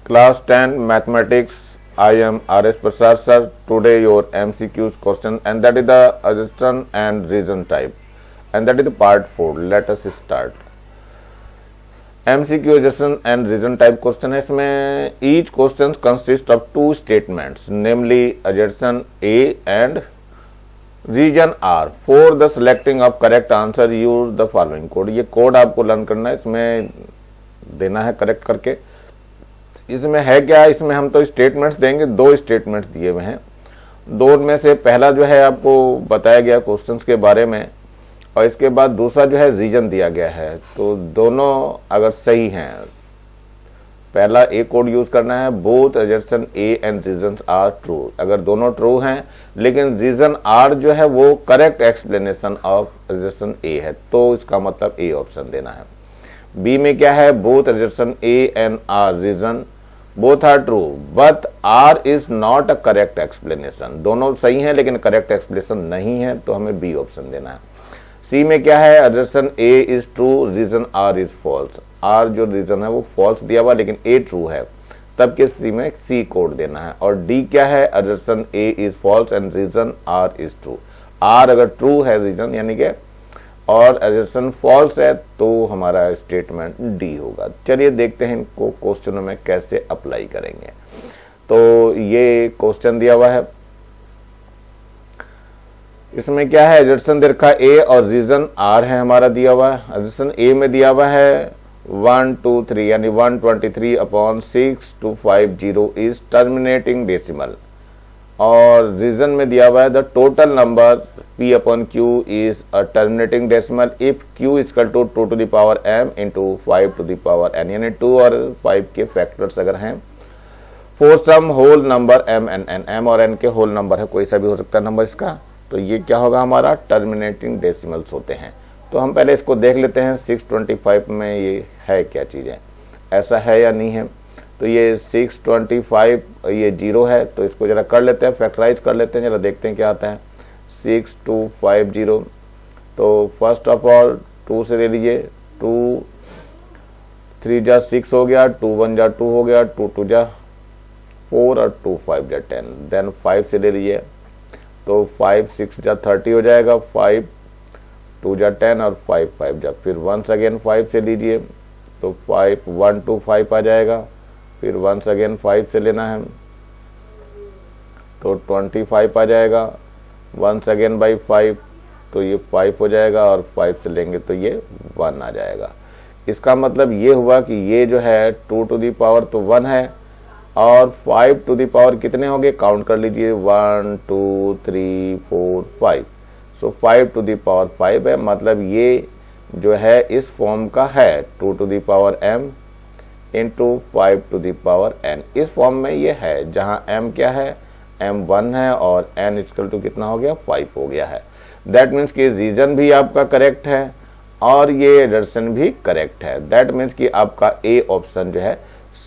Class 10 Mathematics. I am R.S. Prasad sir. Today your MCQs question, and that is the assertion and reason type, and that is the part 4. Let us start. MCQ assertion and reason type question है इसमें. Each question consists of two statements, namely assertion A and reason R. For the selecting of correct answer, use the following code. ये code आपको learn करना है, इसमें देना है correct करके. इसमें है क्या, इसमें हम तो स्टेटमेंट्स देंगे. दो स्टेटमेंट्स दिए हुए हैं. दो में से पहला जो है आपको बताया गया क्वेश्चंस के बारे में, और इसके बाद दूसरा जो है रीजन दिया गया है. तो दोनों अगर सही हैं, पहला ए कोड यूज करना है. Both assertion A and reason are true. अगर दोनों ट्रू हैं लेकिन रीजन आर जो है वो करेक्ट एक्सप्लेनेशन ऑफ असर्शन ए है, तो इसका मतलब ए ऑप्शन देना है. बी में क्या है, both assertion A and R reason both are true but R is not a correct explanation. दोनों सही हैं लेकिन करेक्ट एक्सप्लेनेशन नहीं है, तो हमें बी ऑप्शन देना है. सी में क्या है, assertion A is true reason R is false. R जो रीजन है वो फॉल्स दिया हुआ लेकिन ए ट्रू है, तब के सी में सी कोड देना है. और डी क्या है, assertion A is false and reason R is true. R अगर ट्रू है रीजन यानी कि, और असर्शन फॉल्स है, तो हमारा स्टेटमेंट डी होगा. चलिए देखते हैं इनको क्वेश्चनों में कैसे अप्लाई करेंगे. तो ये क्वेश्चन दिया हुआ है, इसमें क्या है, असर्शन दे रखा ए और रीजन आर है हमारा दिया हुआ है. असर्शन ए में दिया हुआ है 123 यानी 123/6250 इज टर्मिनेटिंग डेसिमल, और रीजन में दिया हुआ है the total number P/Q is a terminating decimal if Q equal to 2 to the power m into 5 to the power n, यानी 2 और 5 के फैक्टर्स अगर हैं. For some whole number m and n, m और n के whole number है, कोई सा भी हो सकता है नंबर इसका, तो ये क्या होगा, हमारा टर्मिनेटिंग डेसिमल्स होते हैं. तो हम पहले इसको देख लेते हैं 625 में ये है क्या चीज है, ऐसा है या नहीं है. तो ये 625 ये 0 है, तो इसको जरा कर लेते हैं, फैक्टराइज कर लेते हैं, जरा देखते हैं क्या आता है. 6250, तो फर्स्ट ऑफ ऑल 2 से ले लीजिए. 2 3 जा 6 हो गया, 2 1 जा 2 हो गया, 2 2 जा 4 और 2 5 जा 10. देन 5 से ले लीजिए, तो 5 6 जा 30 हो जाएगा, 5 2 जा 10 और 5 5 जा, फिर वंस अगेन 5 से लीजिए, तो 5 1 2 5 आ जाएगा, फिर वंस अगेन 5 से लेना है, तो 25 आ जाएगा. वंस अगेन बाई 5, तो ये 5 हो जाएगा, और 5 से लेंगे तो ये 1 आ जाएगा. इसका मतलब ये हुआ कि ये जो है 2 to the power तो 1 है, और 5 to the power कितने हो गए, काउंट कर लीजिए, 1 2 3 4 5. सो 5 to the power 5 है, मतलब ये जो है इस फॉर्म का है 2 to the power m into 5 to the power n. इस फॉर्म में ये है, जहां m क्या है, m 1 है और n इक्वल टू कितना हो गया, 5 हो गया है. दैट मीन्स कि रीजन भी आपका करेक्ट है और ये असर्शन भी करेक्ट है. दैट मीन्स कि आपका ए ऑप्शन जो है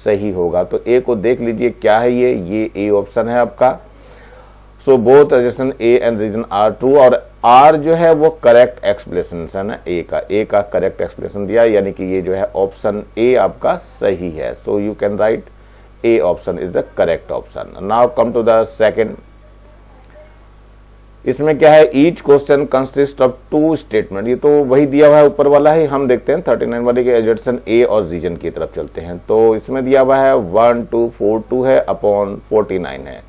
सही होगा. तो ए को देख लीजिए क्या है, ये ए ऑप्शन है आपका. So both assertion A and reason are true, और आर जो है वो करेक्ट एक्सप्लेनेशन है ना, ए का करेक्ट एक्सप्लेनेशन दिया, यानी कि ये जो है ऑप्शन ए आपका सही है. So you can write A option is the correct option. Now come to the second. इसमें क्या है, each question consist of 2 statement. ये तो वही दिया हुआ है ऊपर वाला ही, हम देखते हैं 39 वाले के असर्शन ए और रीजन की तरफ चलते हैं. तो इसमें दिया हुआ है 1242 है अपॉन 49 है,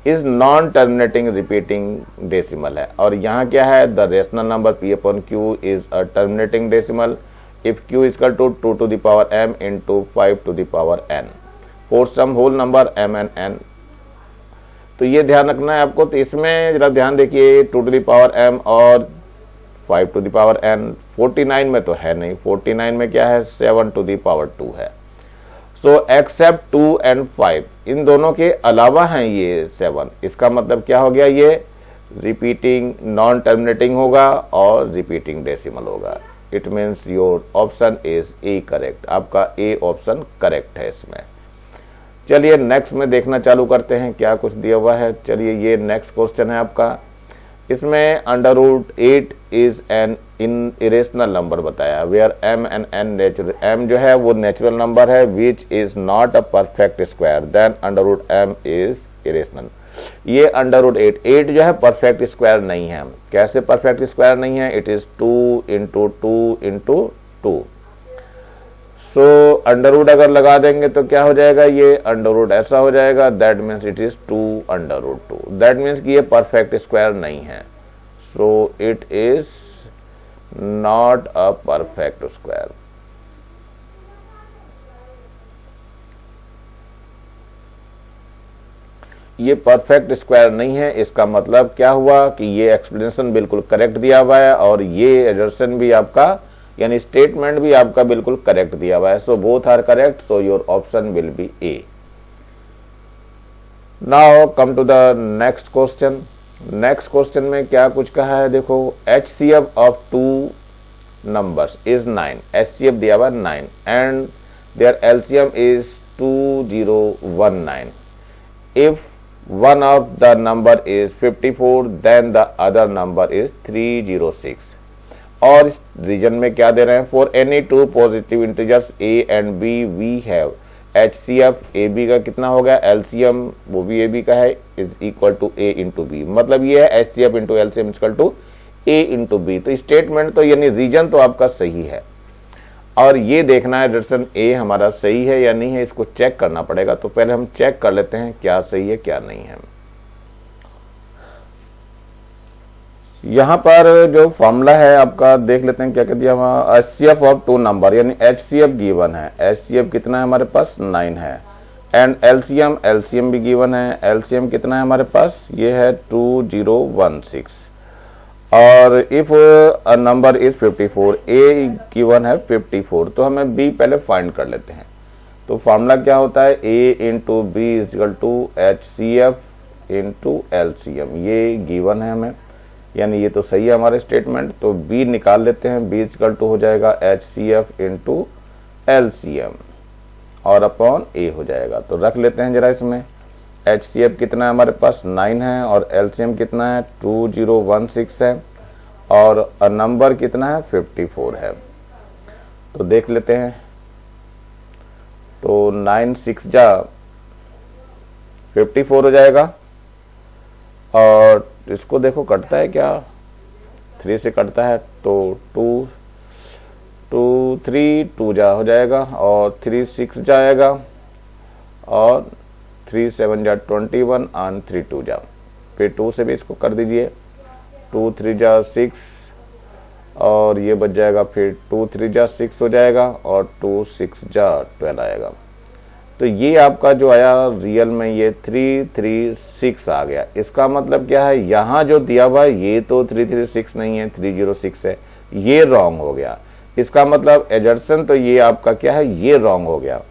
is non terminating repeating decimal है. और यहाँ क्या है, the rational number P/Q is a terminating decimal if Q equal to 2 to the power m into 5 to the power n for some whole number m and n. तो ये ध्यान रखना है आपको. तो इसमें जरा ध्यान देखिए, 2 to the power m और 5 to the power n. 49 में तो है नहीं, 49 में क्या है, 7 to the power 2 है. सो एक्सेप्ट 2 and 5, इन दोनों के अलावा हैं ये 7. इसका मतलब क्या हो गया, ये रिपीटिंग नॉन टर्मिनेटिंग होगा और रिपीटिंग डेसिमल होगा. It means your option is A correct. आपका ए ऑप्शन करेक्ट है इसमें. चलिए नेक्स्ट में देखना चालू करते हैं क्या कुछ दिया हुआ है. चलिए ये नेक्स्ट क्वेश्चन है आपका. इसमें √8 is an in irrational number बताया, where m and n natural, m जो है वो नेचुरल नंबर है which is not a perfect square, then √m is irrational. ये √8 जो है परफेक्ट स्क्वायर नहीं है। कैसे परफेक्ट स्क्वायर नहीं है? It is 2 × 2 × 2। सो अंडर अगर लगा देंगे तो क्या हो जाएगा? ये अंडर ऐसा हो जाएगा, that means it is 2 √2। That means कि ये परफेक्ट स्क्वायर नहीं है। So it is not a perfect square. ये परफेक्ट स्क्वायर नहीं है। इसका मतलब क्या हुआ कि ये एक्सप्लेनेशन बिल्कुल करेक्ट दिया हुआ है और ये एजर्शन भी आपका यानी स्टेटमेंट भी आपका बिल्कुल करेक्ट दिया हुआ है। So both are correct, so your option will be A. Now come to the next question. Next question में क्या कुछ कहा है देखो, HCF of 2 numbers is 9। HCF दिया हुआ 9 and their LCM is 2019। If one of the number is 54 then the other number is 306। और इस रीजन में क्या दे रहे हैं? For any two positive integers a and b we have HCF AB का कितना हो गया? LCM वो भी AB का है is equal to A × B। मतलब ये है HCF × LCM equal to A × B। तो स्टेटमेंट तो यानी रीजन तो आपका सही है और ये देखना है दर्शन ए हमारा सही है या नहीं है, इसको चेक करना पड़ेगा। तो पहले हम चेक कर लेते हैं क्या सही है क्या नहीं है। यहां पर जो फॉर्मूला है आपका देख लेते हैं क्या क्या दिया हुआ। HCF ऑफ 2 नंबर यानी HCF गिवन है। HCF कितना है हमारे पास? 9 है। एंड LCM भी गिवन है। LCM कितना है हमारे पास? ये है 2016। और if a number is 54, A given है 54, तो हमें बी पहले फाइंड कर लेते हैं। तो फॉर्मूला क्या होता है? A × B is equal to HCF × LCM। ये गिवन है हमें, यानी ये तो सही है हमारे स्टेटमेंट। तो B निकाल लेते हैं। B इज इक्वल टू हो जाएगा HCF × LCM और अपॉन A हो जाएगा। तो रख लेते हैं जरा इसमें। HCF कितना है हमारे पास? 9 है और LCM कितना है? 2016 है और नंबर कितना है? 54 है। तो देख लेते हैं। तो 9 6 जा 54 हो जाएगा और इसको देखो कटता है क्या? 3 से कटता है तो 2 3 2 जा हो जाएगा और 3 6 जाएगा और 3 7 जा 21 और 3 2 जा, फिर 2 से भी इसको कर दीजिए। 2 3 जा 6 और ये बच जाएगा, फिर 2 3 जा 6 हो जाएगा और 2 6 जा 12 आएगा। तो ये आपका जो आया रियल में ये 336 आ गया। इसका मतलब क्या है? यहाँ जो दिया हुआ ये तो 336 नहीं है, 306 है। ये रॉन्ग हो गया। इसका मतलब एजर्सन तो ये आपका क्या है? ये रॉन्ग हो गया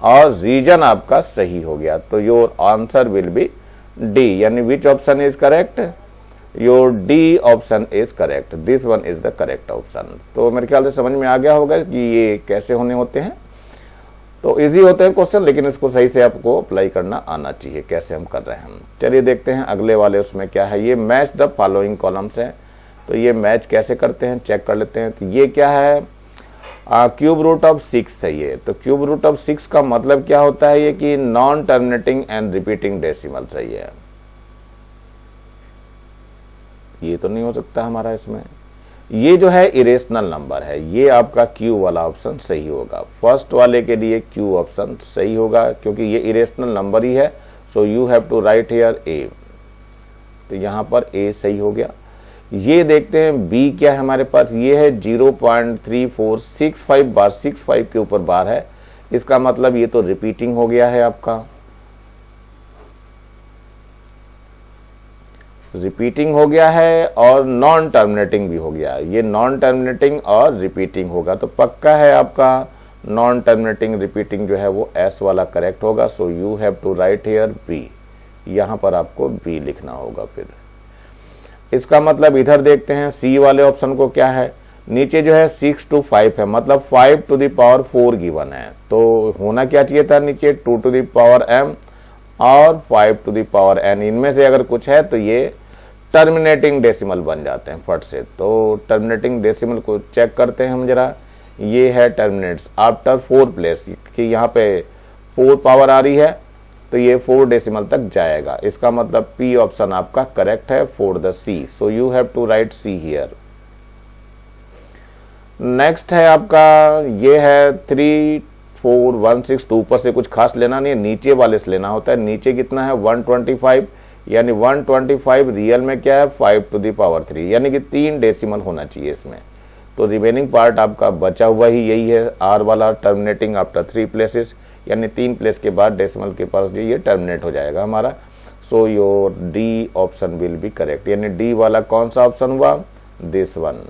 और रीजन आपका सही हो गया। तो your answer will be D, यानी which option is correct? Your D option is correct. This one is the correct option. तो मेरे ख्याल से समझ में आ गया होगा कि ये कैसे होने होते हैं। तो इजी होते हैं क्वेश्चन, लेकिन इसको सही से आपको अप्लाई करना आना चाहिए कैसे हम कर रहे हैं। चलिए देखते हैं अगले वाले उसमें क्या है। ये मैच द फॉलोइंग कॉलम्स है। तो ये मैच कैसे करते हैं चेक कर लेते हैं। तो ये क्या है? क्यूब रूट ऑफ 6 है ये। तो क्यूब रूट ऑफ 6 का मतलब क्या होता है? ये कि non terminating and repeating decimal सही है। ये तो नहीं हो सकता हमारा इसमें। ये जो है इरेशनल नंबर है, ये आपका क्यू वाला ऑप्शन सही होगा। फर्स्ट वाले के लिए क्यू ऑप्शन सही होगा क्योंकि ये इरेशनल नंबर ही है। So you have to write here A. तो यहां पर ए सही हो गया। ये देखते हैं बी क्या है हमारे पास। ये है 0.3465 बार 65 के ऊपर बार है। इसका मतलब ये तो रिपीटिंग हो गया है आपका। रिपीटिंग हो गया है और नॉन टर्मिनेटिंग भी हो गया। ये नॉन टर्मिनेटिंग और रिपीटिंग होगा तो पक्का है आपका नॉन टर्मिनेटिंग रिपीटिंग जो है वो एस वाला करेक्ट होगा। So you have to write here B. यहां पर आपको बी लिखना होगा। फिर इसका मतलब इधर देखते हैं सी वाले ऑप्शन को क्या है। नीचे जो है 6 to 5 है, मतलब 5 to the power 4 गिवन है। तो होना क्या चाहिए था नीचे 2 to the power m और 5 to the power n। इनमें से अगर कुछ है तो ये टर्मिनेटिंग डेसिमल बन जाते हैं फट से। तो टर्मिनेटिंग डेसिमल को चेक करते हैं हम जरा। ये है टर्मिनेट्स आफ्टर 4 प्लेस, कि यहाँ पे 4 पावर आ रही है तो ये 4 डेसिमल तक जाएगा। इसका मतलब पी ऑप्शन आपका करेक्ट है for the C. So you have to write C here. Next है आपका, ये है 3416। तो ऊपर से कुछ खास लेना नहीं है, नीचे वाले से लेना होता है। नीचे कितना है 125, यानी 125 रियल में क्या है 5 टू द पावर 3, यानी कि 3 डेसिमल होना चाहिए इसमें। तो रिमेनिंग पार्ट आपका बचा हुआ ही यही है आर वाला, टर्मिनेटिंग आफ्टर 3 प्लेसेस, यानी 3 प्लेस के बाद डेसिमल के पास जो ये टर्मिनेट हो जाएगा हमारा। So your D option will B correct, यानी डी वाला कौन सा ऑप्शन हुआ, दिस वन।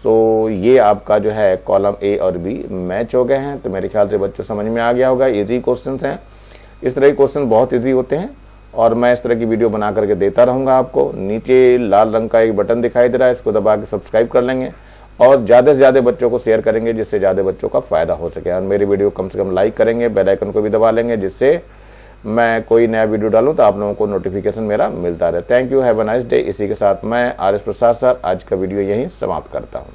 सो ये आपका जो है कॉलम ए और बी मैच हो गए हैं। तो मेरे ख्याल से बच्चों समझ में आ गया होगा। इजी क्वेश्चंस हैं, इस तरह के क्वेश्चन बहुत इजी होते हैं और मैं इस तरह की वीडियो बना करके देता रहूंगा आपको। नीचे लाल रंग का एक बटन दिखाई दे रहा है, इसको दबा के सब्सक्राइब कर लेंगे और ज्यादा से ज्यादा बच्चों को शेयर करेंगे जिससे ज्यादा बच्चों का फायदा हो सके। और मेरी वीडियो कम से कम लाइक करेंगे, बेल आइकन को भी दबा लेंगे जिससे मैं कोई नया वीडियो डालूं तो आप लोगों को नोटिफिकेशन मेरा मिलता रहे। Thank you, have a nice day. इसी के साथ मैं आर एस प्रसाद सर आज का वीडियो यहीं समाप्त करता हूं।